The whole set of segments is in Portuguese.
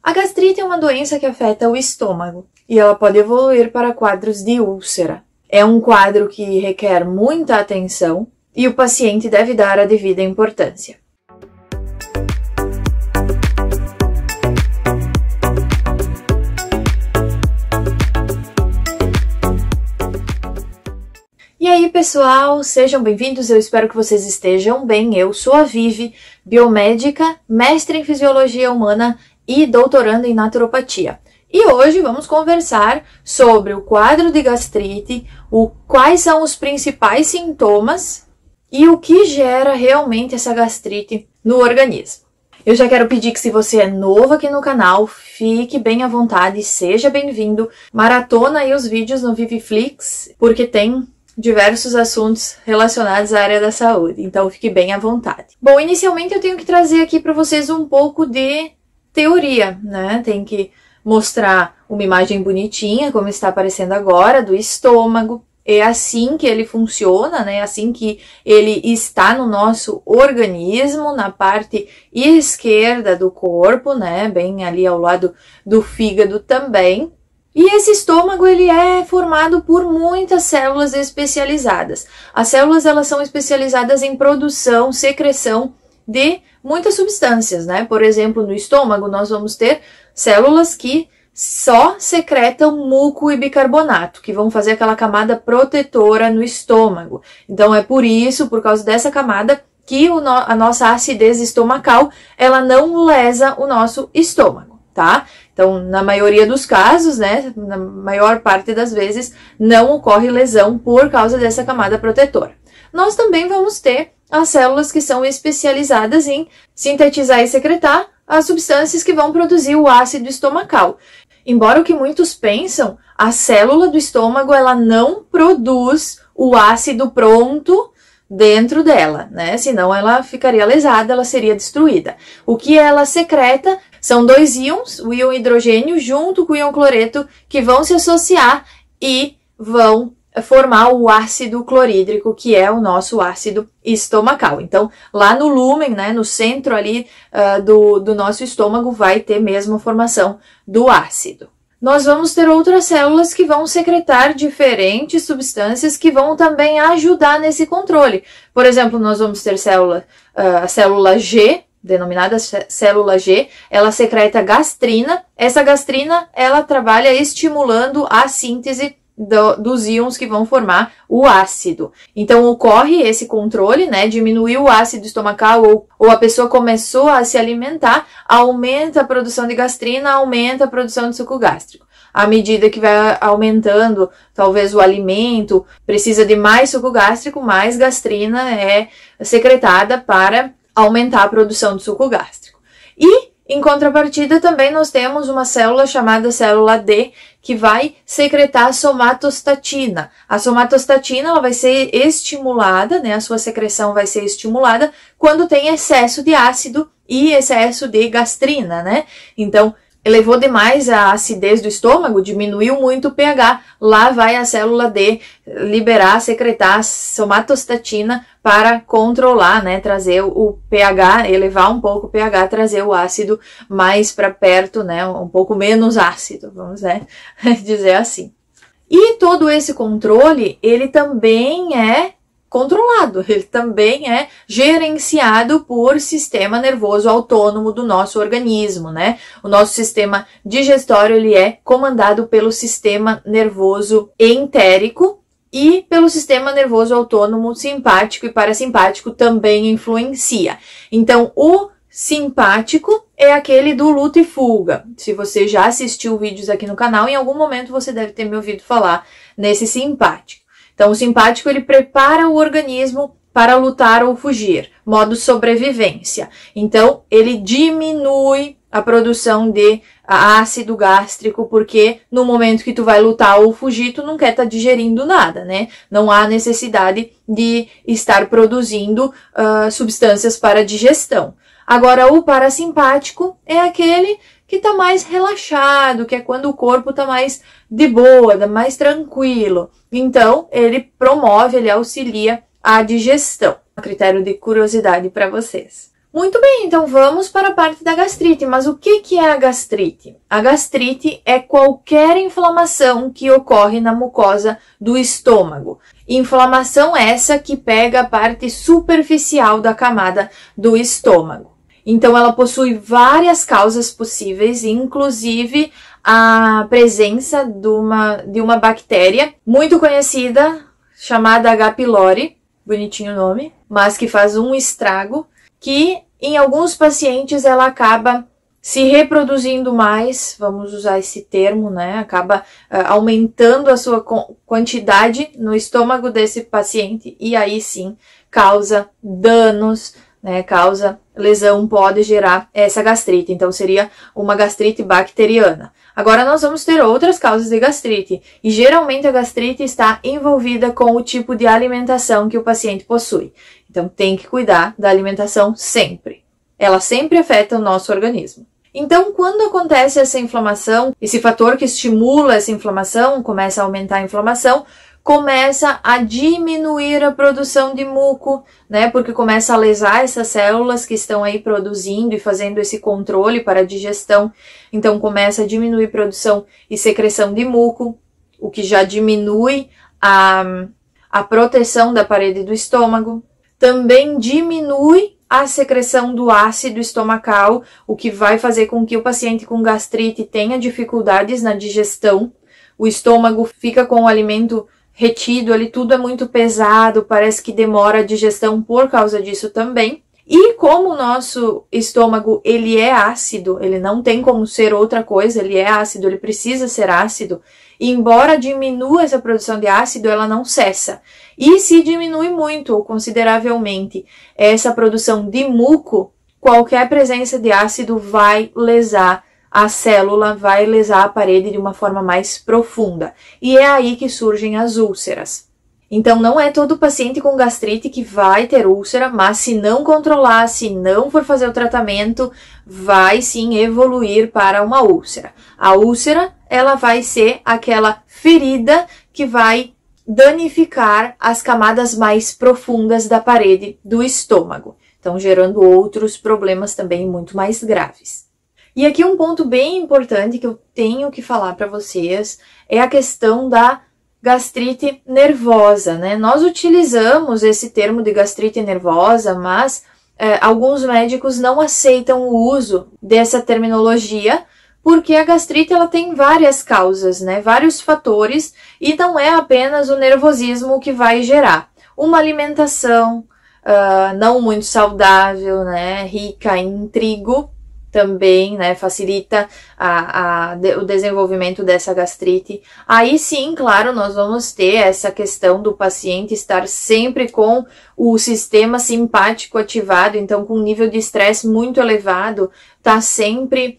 A gastrite é uma doença que afeta o estômago e ela pode evoluir para quadros de úlcera. É um quadro que requer muita atenção e o paciente deve dar a devida importância. E aí, pessoal, sejam bem-vindos, eu espero que vocês estejam bem. Eu sou a Vivi, biomédica, mestre em Fisiologia Humana e doutoranda em Naturopatia. E hoje vamos conversar sobre o quadro de gastrite, quais são os principais sintomas e o que gera realmente essa gastrite no organismo. Eu já quero pedir que, se você é novo aqui no canal, fique bem à vontade, seja bem-vindo, maratona aí os vídeos no Viviflix, porque tem diversos assuntos relacionados à área da saúde, então fique bem à vontade. Bom, inicialmente eu tenho que trazer aqui para vocês um pouco de teoria, né? Tem que mostrar uma imagem bonitinha, como está aparecendo agora, do estômago. É assim que ele funciona, né? É assim que ele está no nosso organismo, na parte esquerda do corpo, né? Bem ali ao lado do fígado também. E esse estômago, ele é formado por muitas células especializadas. As células, elas são especializadas em produção, secreção de muitas substâncias, né? Por exemplo, no estômago, nós vamos ter células que só secretam muco e bicarbonato, que vão fazer aquela camada protetora no estômago. Então, é por causa dessa camada, que a nossa acidez estomacal, ela não lesa o nosso estômago, tá? Então, na maioria dos casos, né, na maior parte das vezes, não ocorre lesão por causa dessa camada protetora. Nós também vamos ter as células que são especializadas em sintetizar e secretar as substâncias que vão produzir o ácido estomacal. Embora o que muitos pensam, a célula do estômago, ela não produz o ácido pronto dentro dela, né? Senão ela ficaria lesada, ela seria destruída. O que ela secreta são dois íons, o íon hidrogênio junto com o íon cloreto, que vão se associar e vão formar o ácido clorídrico, que é o nosso ácido estomacal. Então, lá no lúmen, né, no centro ali do nosso estômago, vai ter mesmo a formação do ácido. Nós vamos ter outras células que vão secretar diferentes substâncias que vão também ajudar nesse controle. Por exemplo, nós vamos ter a célula G, denominada célula G, ela secreta gastrina. Essa gastrina, ela trabalha estimulando a síntese dos íons que vão formar o ácido. Então, ocorre esse controle, né? Diminuiu o ácido estomacal ou a pessoa começou a se alimentar, aumenta a produção de gastrina, aumenta a produção de suco gástrico. À medida que vai aumentando, talvez o alimento precisa de mais suco gástrico, mais gastrina é secretada para aumentar a produção de suco gástrico. E, em contrapartida, também nós temos uma célula chamada célula D, que vai secretar a somatostatina. A somatostatina, ela vai ser estimulada, né? A sua secreção vai ser estimulada quando tem excesso de ácido e excesso de gastrina, né? Então, elevou demais a acidez do estômago, diminuiu muito o pH, lá vai a célula D liberar, secretar a somatostatina para controlar, né, trazer o pH, elevar um pouco o pH, trazer o ácido mais para perto, né, um pouco menos ácido, vamos, né, dizer assim. E todo esse controle, ele também é controlado, ele também é gerenciado por sistema nervoso autônomo do nosso organismo, né? O nosso sistema digestório, ele é comandado pelo sistema nervoso entérico e pelo sistema nervoso autônomo simpático e parasimpático também influencia. Então, o simpático é aquele do luta e fuga. Se você já assistiu vídeos aqui no canal, em algum momento você deve ter me ouvido falar nesse simpático. Então, o simpático, ele prepara o organismo para lutar ou fugir, modo sobrevivência. Então, ele diminui a produção de ácido gástrico, porque no momento que tu vai lutar ou fugir, tu não quer estar digerindo nada, né? Não há necessidade de estar produzindo substâncias para digestão. Agora, o parasimpático é aquele que tá mais relaxado, que é quando o corpo tá mais de boa, mais tranquilo. Então, ele promove, ele auxilia a digestão. A critério de curiosidade para vocês. Muito bem, então vamos para a parte da gastrite. Mas o que é a gastrite? A gastrite é qualquer inflamação que ocorre na mucosa do estômago. Inflamação essa que pega a parte superficial da camada do estômago. Então, ela possui várias causas possíveis, inclusive a presença de uma bactéria muito conhecida, chamada H. pylori, bonitinho o nome, mas que faz um estrago, que em alguns pacientes ela acaba se reproduzindo mais, vamos usar esse termo, né? Acaba aumentando a sua quantidade no estômago desse paciente e aí sim causa danos, né? Causa lesão, pode gerar essa gastrite. Então seria uma gastrite bacteriana. Agora nós vamos ter outras causas de gastrite e geralmente a gastrite está envolvida com o tipo de alimentação que o paciente possui. Então tem que cuidar da alimentação sempre. Ela sempre afeta o nosso organismo. Então, quando acontece essa inflamação, esse fator que estimula essa inflamação, começa a aumentar a inflamação, começa a diminuir a produção de muco, né? Porque começa a lesar essas células que estão aí produzindo e fazendo esse controle para a digestão. Então, começa a diminuir produção e secreção de muco, o que já diminui a proteção da parede do estômago. Também diminui a secreção do ácido estomacal, o que vai fazer com que o paciente com gastrite tenha dificuldades na digestão. O estômago fica com o alimento retido ali, tudo é muito pesado, parece que demora a digestão por causa disso também. E como o nosso estômago, ele é ácido, ele não tem como ser outra coisa, ele é ácido, ele precisa ser ácido, e embora diminua essa produção de ácido, ela não cessa. E se diminui muito ou consideravelmente essa produção de muco, qualquer presença de ácido vai lesar a célula, vai lesar a parede de uma forma mais profunda. E é aí que surgem as úlceras. Então, não é todo paciente com gastrite que vai ter úlcera, mas se não controlar, se não for fazer o tratamento, vai sim evoluir para uma úlcera. A úlcera, ela vai ser aquela ferida que vai danificar as camadas mais profundas da parede do estômago, então gerando outros problemas também muito mais graves. E aqui um ponto bem importante que eu tenho que falar para vocês é a questão da gastrite nervosa, né? Nós utilizamos esse termo de gastrite nervosa, mas alguns médicos não aceitam o uso dessa terminologia, porque a gastrite ela tem várias causas, né? Vários fatores, e não é apenas o nervosismo que vai gerar. Uma alimentação não muito saudável, né? Rica em trigo, também, né, facilita o desenvolvimento dessa gastrite. Aí sim, claro, nós vamos ter essa questão do paciente estar sempre com o sistema simpático ativado, então com um nível de estresse muito elevado, tá sempre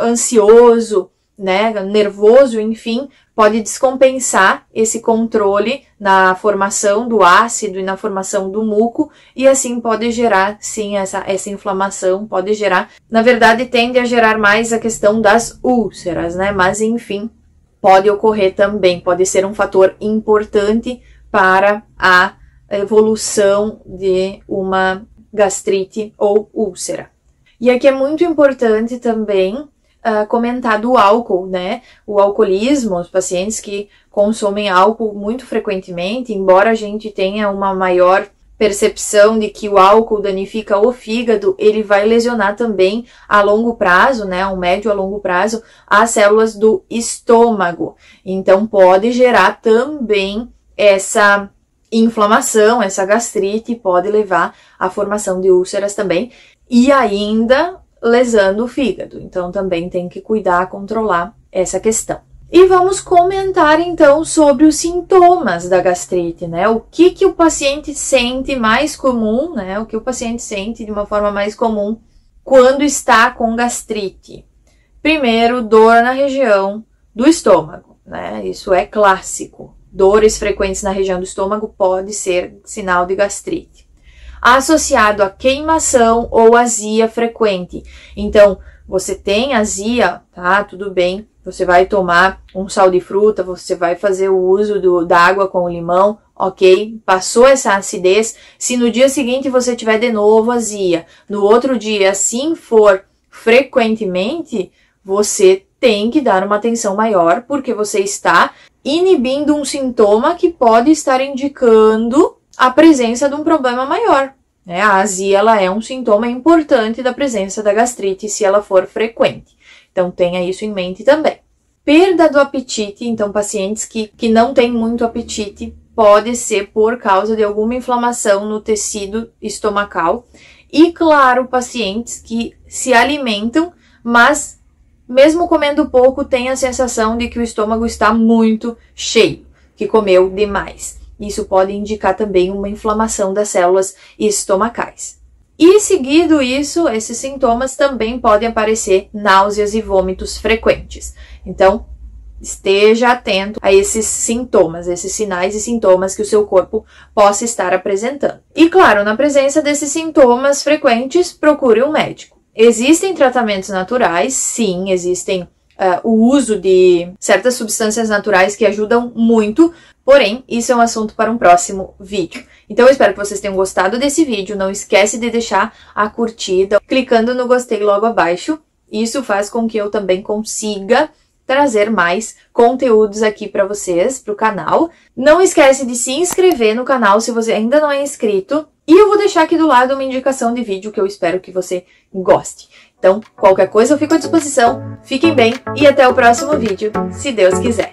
ansioso, né, nervoso, enfim, pode descompensar esse controle na formação do ácido e na formação do muco, e assim pode gerar, sim, essa inflamação, pode gerar, na verdade tende a gerar mais a questão das úlceras, né, mas enfim, pode ocorrer também, pode ser um fator importante para a evolução de uma gastrite ou úlcera. E aqui é muito importante também comentar do álcool, né? O alcoolismo, os pacientes que consomem álcool muito frequentemente, embora a gente tenha uma maior percepção de que o álcool danifica o fígado, ele vai lesionar também a longo prazo, né? A médio a longo prazo, as células do estômago. Então pode gerar também essa inflamação, essa gastrite, pode levar à formação de úlceras também, e ainda lesando o fígado. Então também tem que cuidar, controlar essa questão. E vamos comentar então sobre os sintomas da gastrite, né? O que o paciente sente mais comum, né? O que o paciente sente de uma forma mais comum quando está com gastrite. Primeiro, dor na região do estômago, né? Isso é clássico. Dores frequentes na região do estômago pode ser sinal de gastrite. Associado a queimação ou azia frequente. Então, você tem azia, tá? Tudo bem, você vai tomar um sal de fruta, você vai fazer o uso da água com o limão, ok? Passou essa acidez, se no dia seguinte você tiver de novo azia, no outro dia assim for frequentemente, você tem que dar uma atenção maior, porque você está inibindo um sintoma que pode estar indicando a presença de um problema maior. A azia, ela é um sintoma importante da presença da gastrite, se ela for frequente. Então, tenha isso em mente também. Perda do apetite, então, pacientes que não têm muito apetite, pode ser por causa de alguma inflamação no tecido estomacal. E, claro, pacientes que se alimentam, mas mesmo comendo pouco, tem a sensação de que o estômago está muito cheio, que comeu demais. Isso pode indicar também uma inflamação das células estomacais. E seguido isso, esses sintomas também podem aparecer náuseas e vômitos frequentes. Então, esteja atento a esses sintomas, esses sinais e sintomas que o seu corpo possa estar apresentando. E claro, na presença desses sintomas frequentes, procure um médico. Existem tratamentos naturais, sim, existem o uso de certas substâncias naturais que ajudam muito, porém, isso é um assunto para um próximo vídeo. Então, eu espero que vocês tenham gostado desse vídeo. Não esquece de deixar a curtida, clicando no gostei logo abaixo. Isso faz com que eu também consiga trazer mais conteúdos aqui para vocês, para o canal. Não esquece de se inscrever no canal se você ainda não é inscrito. E eu vou deixar aqui do lado uma indicação de vídeo que eu espero que você goste. Então, qualquer coisa eu fico à disposição. Fiquem bem e até o próximo vídeo, se Deus quiser.